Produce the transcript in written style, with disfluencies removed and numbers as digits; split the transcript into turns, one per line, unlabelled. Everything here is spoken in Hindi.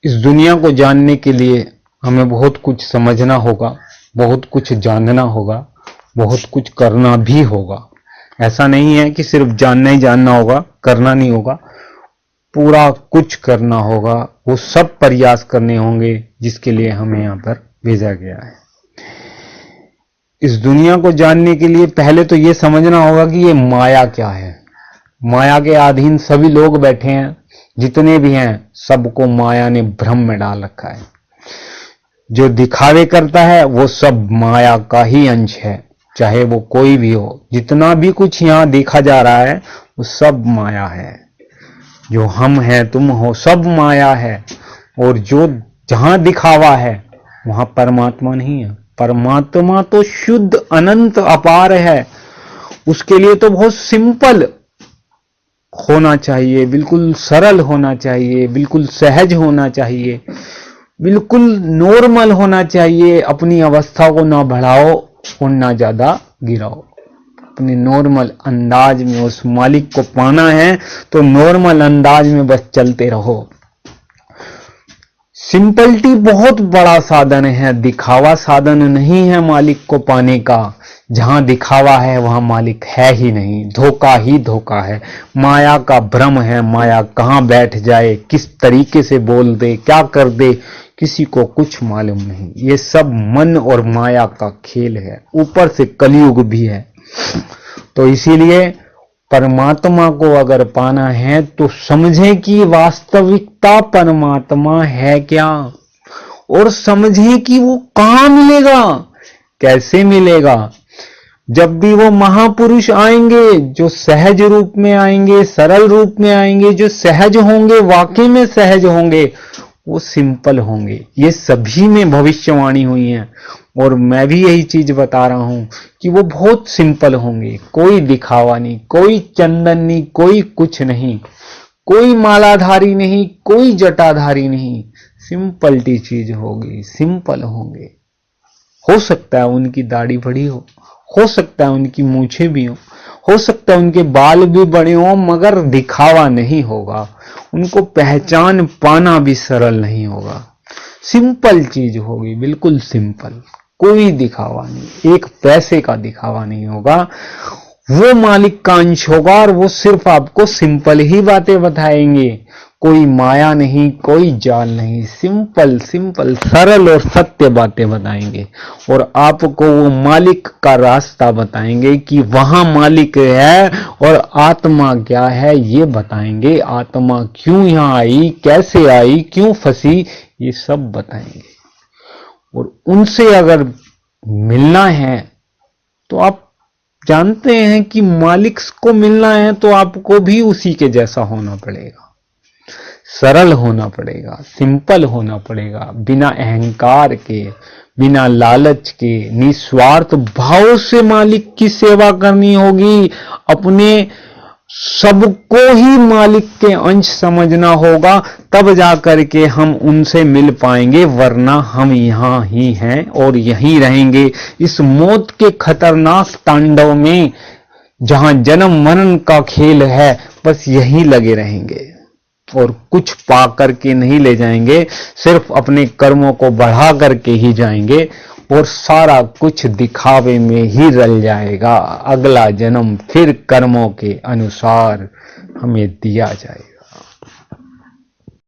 इस दुनिया को जानने के लिए हमें बहुत कुछ समझना होगा, बहुत कुछ जानना होगा, बहुत कुछ करना भी होगा। ऐसा नहीं है कि सिर्फ जानना ही जानना होगा, करना नहीं होगा, पूरा कुछ करना होगा। वो सब प्रयास करने होंगे जिसके लिए हमें यहाँ पर भेजा गया है। इस दुनिया को जानने के लिए पहले तो ये समझना होगा कि ये माया क्या है। माया के अधीन सभी लोग बैठे हैं, जितने भी हैं सबको माया ने भ्रम में डाल रखा है। जो दिखावे करता है वो सब माया का ही अंश है, चाहे वो कोई भी हो। जितना भी कुछ यहाँ देखा जा रहा है वो सब माया है। जो हम हैं, तुम हो, सब माया है। और जो जहां दिखावा है वहां परमात्मा नहीं है। परमात्मा तो शुद्ध, अनंत, अपार है। उसके लिए तो बहुत सिंपल होना चाहिए, बिल्कुल सरल होना चाहिए, बिल्कुल सहज होना चाहिए, बिल्कुल नॉर्मल होना चाहिए। अपनी अवस्था को ना बढ़ाओ और ना ज्यादा गिराओ। अपने नॉर्मल अंदाज में उस मालिक को पाना है तो नॉर्मल अंदाज में बस चलते रहो। सिंपलिटी बहुत बड़ा साधन है, दिखावा साधन नहीं है मालिक को पाने का। जहां दिखावा है वहां मालिक है ही नहीं, धोखा ही धोखा है, माया का भ्रम है। माया कहां बैठ जाए, किस तरीके से बोल दे, क्या कर दे, किसी को कुछ मालूम नहीं। ये सब मन और माया का खेल है, ऊपर से कलयुग भी है। तो इसीलिए परमात्मा को अगर पाना है तो समझें कि वास्तविकता परमात्मा है क्या, और समझें कि वो कहां मिलेगा, कैसे मिलेगा। जब भी वो महापुरुष आएंगे, जो सहज रूप में आएंगे, सरल रूप में आएंगे, जो सहज होंगे, वाकई में सहज होंगे, वो सिंपल होंगे। ये सभी में भविष्यवाणी हुई है और मैं भी यही चीज बता रहा हूं कि वो बहुत सिंपल होंगे। कोई दिखावा नहीं, कोई चंदन नहीं, कोई कुछ नहीं, कोई मालाधारी नहीं, कोई जटाधारी नहीं। सिंपलिटी चीज होगी, सिंपल होंगे। हो सकता है उनकी दाढ़ी बड़ी हो सकता है उनकी मूछें भी हो सकता है उनके बाल भी बड़े हो, मगर दिखावा नहीं होगा। उनको पहचान पाना भी सरल नहीं होगा। सिंपल चीज होगी, बिल्कुल सिंपल, कोई दिखावा नहीं, एक पैसे का दिखावा नहीं होगा। वो मालिक का अंश होगा और वो सिर्फ आपको सिंपल ही बातें बताएंगे। कोई माया नहीं, कोई जाल नहीं, सिंपल सिंपल सरल और सत्य बातें बताएंगे और आपको वो मालिक का रास्ता बताएंगे कि वहां मालिक है और आत्मा क्या है ये बताएंगे। आत्मा क्यों यहां आई, कैसे आई, क्यों फंसी, ये सब बताएंगे। और उनसे अगर मिलना है तो आप जानते हैं कि मालिक को मिलना है तो आपको भी उसी के जैसा होना पड़ेगा, सरल होना पड़ेगा, सिंपल होना पड़ेगा, बिना अहंकार के, बिना लालच के, निस्वार्थ भाव से मालिक की सेवा करनी होगी। अपने सबको ही मालिक के अंश समझना होगा, तब जाकर के हम उनसे मिल पाएंगे, वरना हम यहां ही हैं और यहीं रहेंगे। इस मौत के खतरनाक तांडव में जहां जन्म मरण का खेल है, बस यहीं लगे रहेंगे और कुछ पा करके नहीं ले जाएंगे, सिर्फ अपने कर्मों को बढ़ा करके ही जाएंगे और सारा कुछ दिखावे में ही रल जाएगा। अगला जन्म फिर कर्मों के अनुसार हमें दिया जाए।